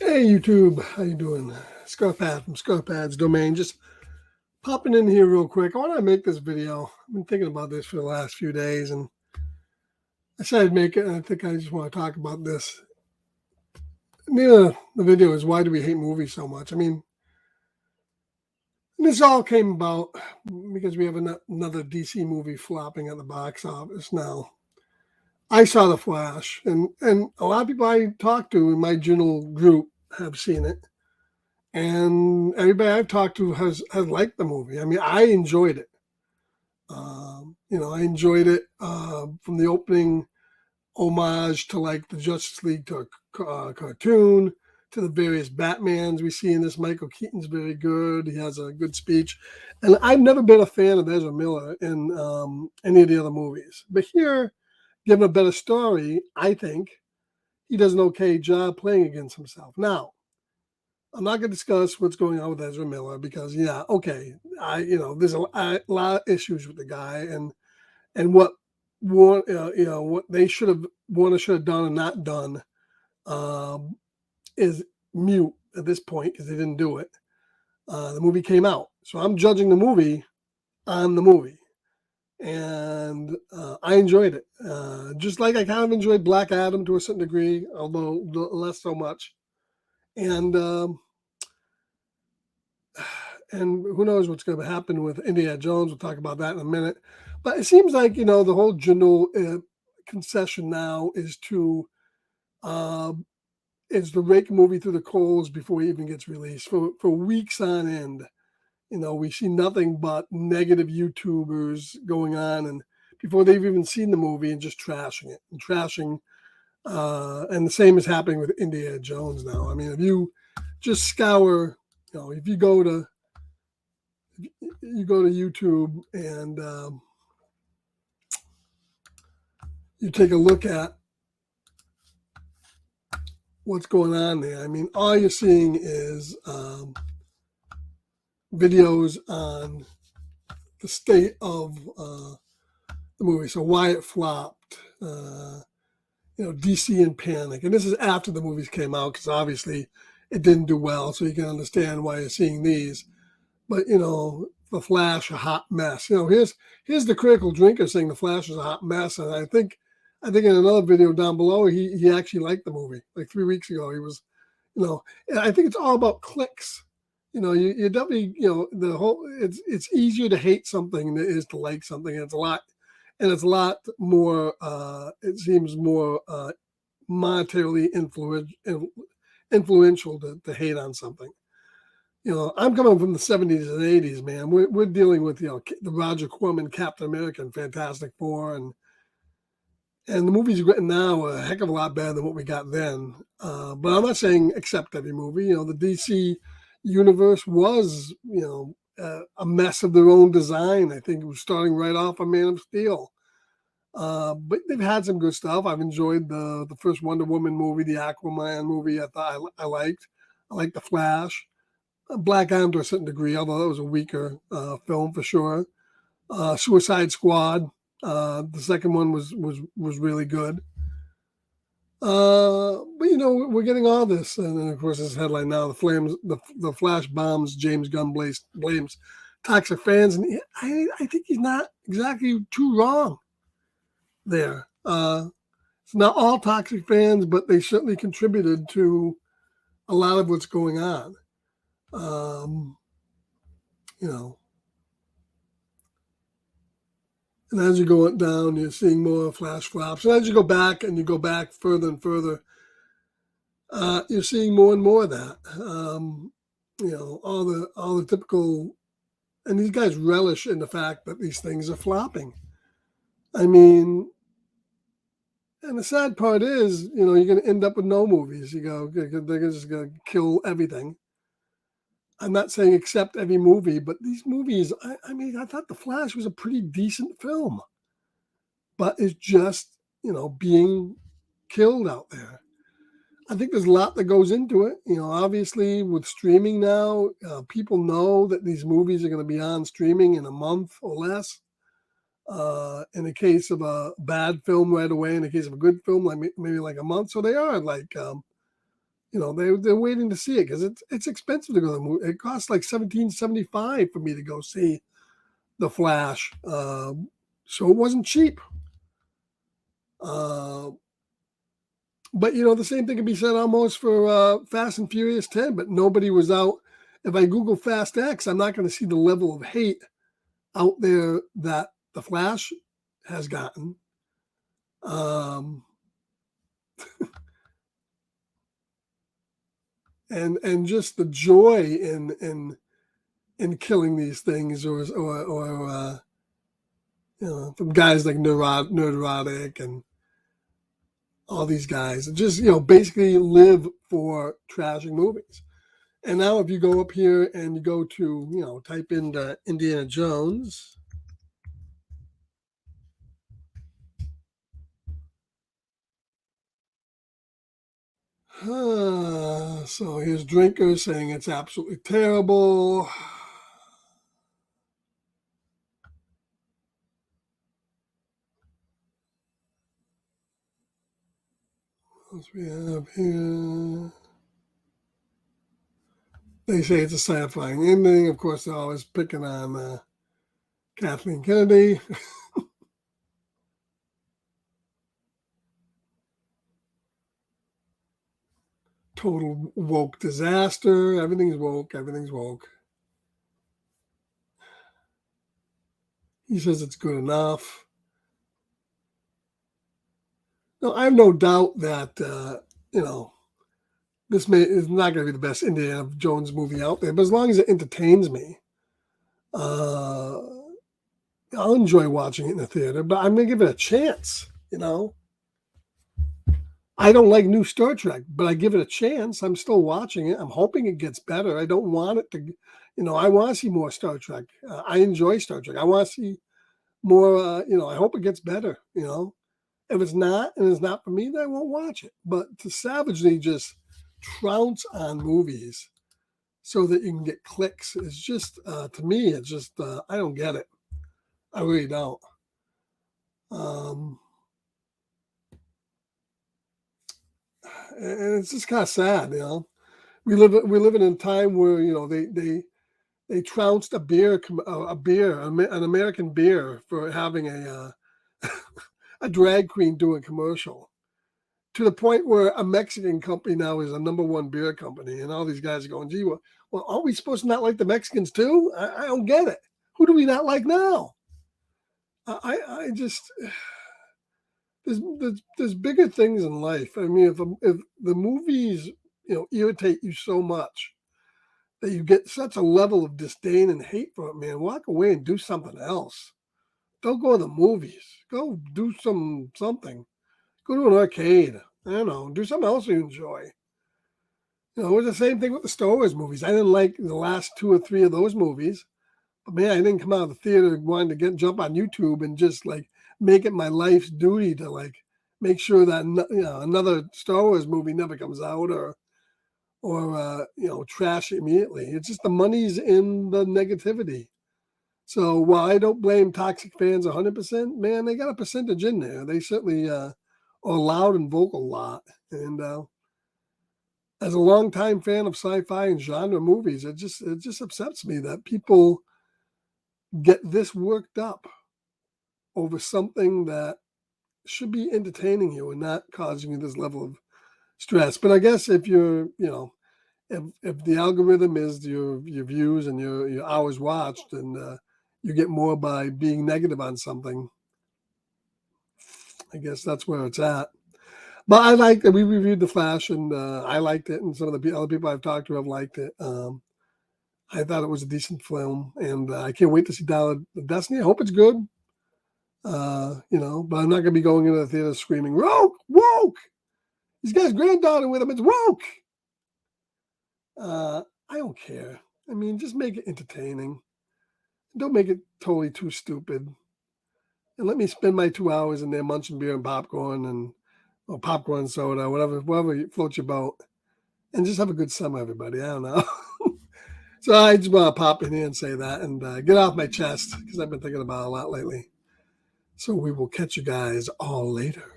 Hey YouTube, how you doing? Scarpad from Scarpad's Domain. Just popping in here real quick. I want to make this video. I've been thinking about this for the last few days, and I said I'd make it. And I think I just want to talk about this. The video is why do we hate movies so much? I mean, this all came about because we have another DC movie flopping at the box office now. I saw The Flash, and a lot of people I talked to in my general group have seen it. And everybody I've talked to has liked the movie. I mean, I enjoyed it. I enjoyed it from the opening homage to like the Justice League to a cartoon to the various Batmans we see in this. Michael Keaton's very good. He has a good speech, and I've never been a fan of Ezra Miller in any of the other movies. But here, given a better story, I think he does an okay job playing against himself. Now, I'm not going to discuss what's going on with Ezra Miller because, there's a lot of issues with the guy and what what they should have done and not done is mute at this point because they didn't do it. The movie came out, so I'm judging the movie on the movie, and I enjoyed it. Just like I kind of enjoyed Black Adam to a certain degree, although less so much. And who knows what's going to happen with Indiana Jones. We'll talk about that in a minute. But it seems like, the whole general concession now is to rake a movie through the coals before it even gets released. For weeks on end, we see nothing but negative YouTubers going on and before they've even seen the movie and just trashing it and trashing. And the same is happening with Indiana Jones now. I mean, if you just scour, if you go to YouTube and you take a look at what's going on there. I mean, all you're seeing is videos on the state of the movie. So why it flopped, DC in panic. And this is after the movies came out because obviously it didn't do well. So you can understand why you're seeing these. But, The Flash, a hot mess. Here's the critical drinker saying The Flash is a hot mess. And I think in another video down below, he actually liked the movie. Like 3 weeks ago, he was, I think it's all about clicks. You definitely, the whole, it's easier to hate something than it is to like something. And it's a lot more, it seems more monetarily influential to hate on something. I'm coming from the 70s and 80s, man. We're dealing with, the Roger Corman Captain America and Fantastic Four, and the movies written now are a heck of a lot better than what we got then. But I'm not saying accept every movie. The DC universe was, a mess of their own design. I think it was starting right off on Man of Steel. But they've had some good stuff. I've enjoyed the first Wonder Woman movie, the Aquaman movie. I thought I liked. I liked The Flash. Black Adam to a certain degree, although it was a weaker film for sure. Suicide Squad, the second one was really good. But we're getting all this, and then of course this headline now: the Flash bombs James Gunn blames toxic fans, and I think he's not exactly too wrong there. It's not all toxic fans, but they certainly contributed to a lot of what's going on. And as you go down, you're seeing more flash flops. And as you go back and you go back further and further, you're seeing more and more of that. All the typical, and these guys relish in the fact that these things are flopping. I mean, and the sad part is, you're going to end up with no movies. They're just going to kill everything. I'm not saying accept every movie, but these movies, I mean, I thought The Flash was a pretty decent film, but it's just, being killed out there. I think there's a lot that goes into it. Obviously with streaming now, people know that these movies are going to be on streaming in a month or less. In the case of a bad film right away, in the case of a good film, like maybe like a month. So they are like, they're waiting to see it because it's expensive to go to the movie. It costs like $17.75 for me to go see The Flash, so it wasn't cheap. Uh, but the same thing can be said almost for Fast and Furious 10. But nobody was out. If I Google Fast X, I'm not going to see the level of hate out there that The Flash has gotten. Um, and just the joy in killing these things, or from guys like Nerdrotic and all these guys that just basically live for trashing movies. And now if you go up here and you go to type in Indiana Jones. So here's drinkers saying it's absolutely terrible. What else we have here? They say it's a satisfying ending. Of course, they're always picking on Kathleen Kennedy. Total woke disaster. Everything's woke. Everything's woke. He says it's good enough. No, I have no doubt that this is not going to be the best Indiana Jones movie out there, but as long as it entertains me, uh, I'll enjoy watching it in the theater. But I'm going to give it a chance. I don't like new Star Trek, but I give it a chance. I'm still watching it. I'm hoping it gets better. I don't want it to, I want to see more Star Trek. I enjoy Star Trek. I want to see more. I hope it gets better. If it's not, and it's not for me, then I won't watch it. But to savagely just trounce on movies so that you can get clicks is just, to me, it's just, I don't get it. I really don't. And it's just kind of sad, We live in a time where they trounced an American beer for having a drag queen do a commercial, to the point where a Mexican company now is a number one beer company, and all these guys are going, gee, well, aren't we supposed to not like the Mexicans too? I don't get it. Who do we not like now? I just there's bigger things in life. I mean, if the movies irritate you so much that you get such a level of disdain and hate for it, man, walk away and do something else. Don't go to the movies. Go do something. Go to an arcade. I don't know. Do something else you enjoy. It was the same thing with the Star Wars movies. I didn't like the last 2 or 3 of those movies. But man, I didn't come out of the theater wanting to jump on YouTube and just like make it my life's duty to like make sure that another Star Wars movie never comes out or trash it immediately. It's just the money's in the negativity. So while I don't blame toxic fans 100%, man, they got a percentage in there. They certainly are loud and vocal a lot. And as a longtime fan of sci-fi and genre movies, it just upsets me that people get this worked up over something that should be entertaining you and not causing you this level of stress. But I guess if you're, if the algorithm is your views and your hours watched, and you get more by being negative on something, I guess that's where it's at. But I liked it. We reviewed The Flash, and I liked it, and some of the other people I've talked to have liked it. I thought it was a decent film, and I can't wait to see Dial of Destiny. I hope it's good. But I'm not going to be going into the theater screaming, "Woke, woke!" He's got his granddaughter with him. It's woke. I don't care. I mean, just make it entertaining. Don't make it totally too stupid. And let me spend my 2 hours in there munching beer and popcorn or popcorn soda, whatever floats your boat, and just have a good summer, everybody. I don't know. So I just want to pop in here and say that and get off my chest because I've been thinking about it a lot lately. So we will catch you guys all later.